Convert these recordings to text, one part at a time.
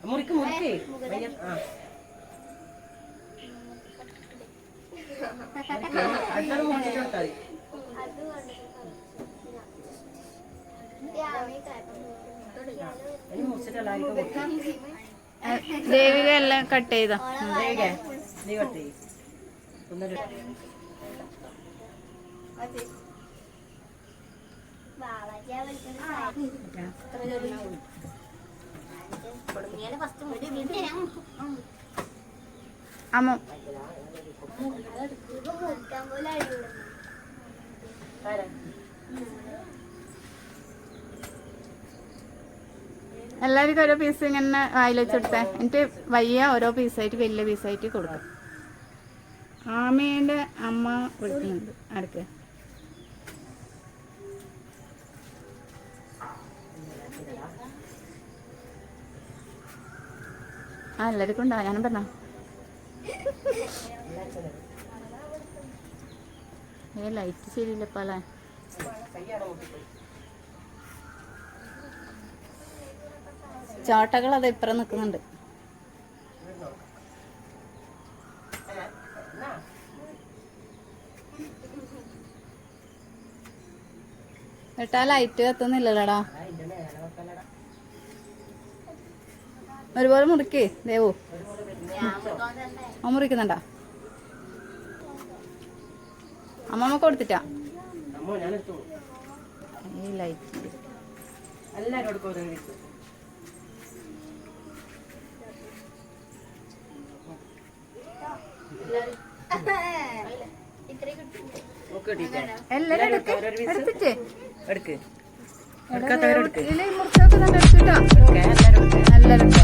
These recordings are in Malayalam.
മുറിക്ക് മുറിക്ക് അടുത്തത് മുറിച്ചിട്ട് കൊടുത്താൽ മതി മുറിച്ചിട്ടല്ലായിരിക്കും. ദേവിക എല്ലാം കട്ട് ചെയ്തോ? നീ കട്ട് ചെയ്യും. അമ്മ എല്ലാവർക്കും ഓരോ പീസ് ഇങ്ങനെ വായിൽ വെച്ചെടുത്തേ. എന്നിട്ട് വയ്യ ഓരോ പീസായിട്ട് വലിയ പീസായിട്ട് കൊടുക്കും. ആമേൻ്റെ അമ്മ വിളിക്കുന്നുണ്ട് അടുക്ക്. ആ എല്ലാവർക്കും ഉണ്ടോ? ഞാനും പറഞ്ഞോ ലൈറ്റ് ശരിയില്ലപ്പല്ലേ. ചോട്ടകൾ അത് ഇപ്പുറം നിൽക്കുന്നുണ്ട്. കേട്ടാ ലൈറ്റ് കത്തുന്നില്ലല്ലോടാ. ഒരുപോലെ മുറിക്കേ ദേവു. അമ്മ മുറിക്കുന്നുണ്ടാ? അമ്മമ്മ കൊടുത്തിട്ടാ ഈ ലൈറ്റ് എല്ലാരും എടുത്തിട്ടേ മുറിച്ചോക്കുന്നുണ്ട്. എടുത്തിട്ടോ എല്ലാരും എടുത്തോ.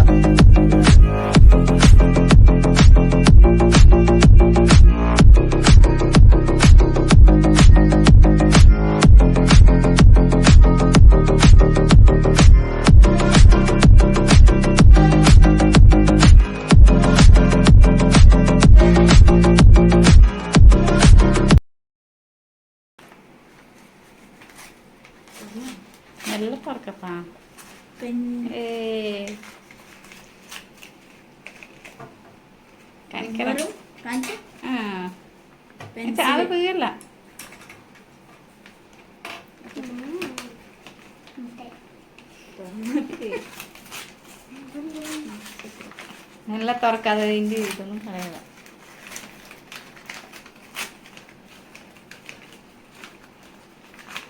നല്ല പറക്കപ്പാ. അത് വീഴല്ല. നല്ല തുറക്കാതെ ഇതിൻ്റെ ഇതൊന്നും കളയല്ല.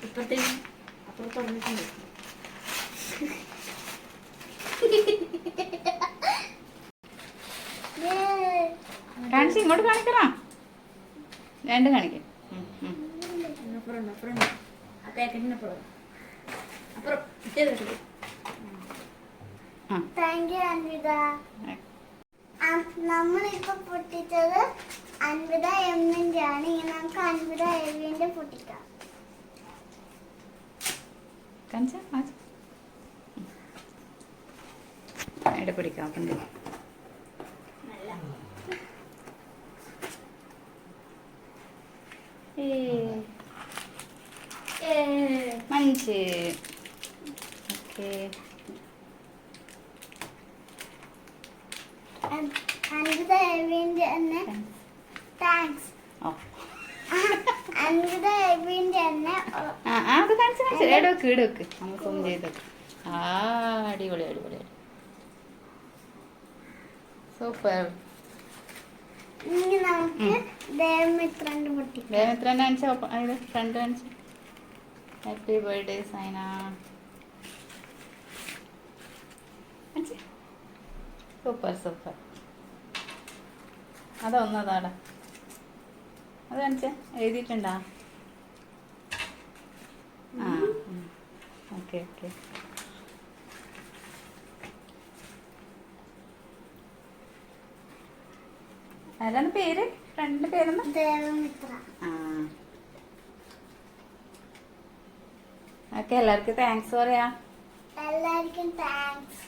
ഇപ്പത്തേനും അപ്പുറം തുറന്നിട്ടുണ്ട്. കാണിച്ച് ഇങ്ങോട്ട് കാണിക്കണോ? രണ്ട് കാണിക്കും. നമ്മളിപ്പോ പൊട്ടിച്ചത് അൻപത എമ്മിന്റെ ആണ്. ഇനി നമുക്ക് 50 എവിന്റെ പൊട്ടിക്കാം. പിടിക്കാം. Munch okay. 50 എവിന്റെ തന്നെ താങ്ക്സ്. 50 എവിന്റെ തന്നെ അത് കാണിച്ച് ഇടവെക്ക് ഇടവെക്ക് നമുക്ക് ഫോൺ ചെയ്തേക്ക്. അടിപൊളി അടിപൊളി സൂപ്പർ. ഇനി നമുക്ക് ദേവമിത്രന്റെ പൊട്ടിക്കാം. ദേവമിത്രന്റെ കാണിച്ച ഫ്രണ്ട് കാണിച്ച. Happy birthday Saina. Super super. അതൊന്നതാടാ. അത് കാണിച്ച എഴുതിയിട്ടുണ്ടാ? ആ ഓക്കെ ഓക്കെ. ആരാണ് പേര്? ഫ്രണ്ടിന്റെ പേരെന്ന്? ദേവമിത്ര. ആ ഓക്കെ. എല്ലാവർക്കും താങ്ക്സ് പറയാ. എല്ലാവർക്കും താങ്ക്സ്.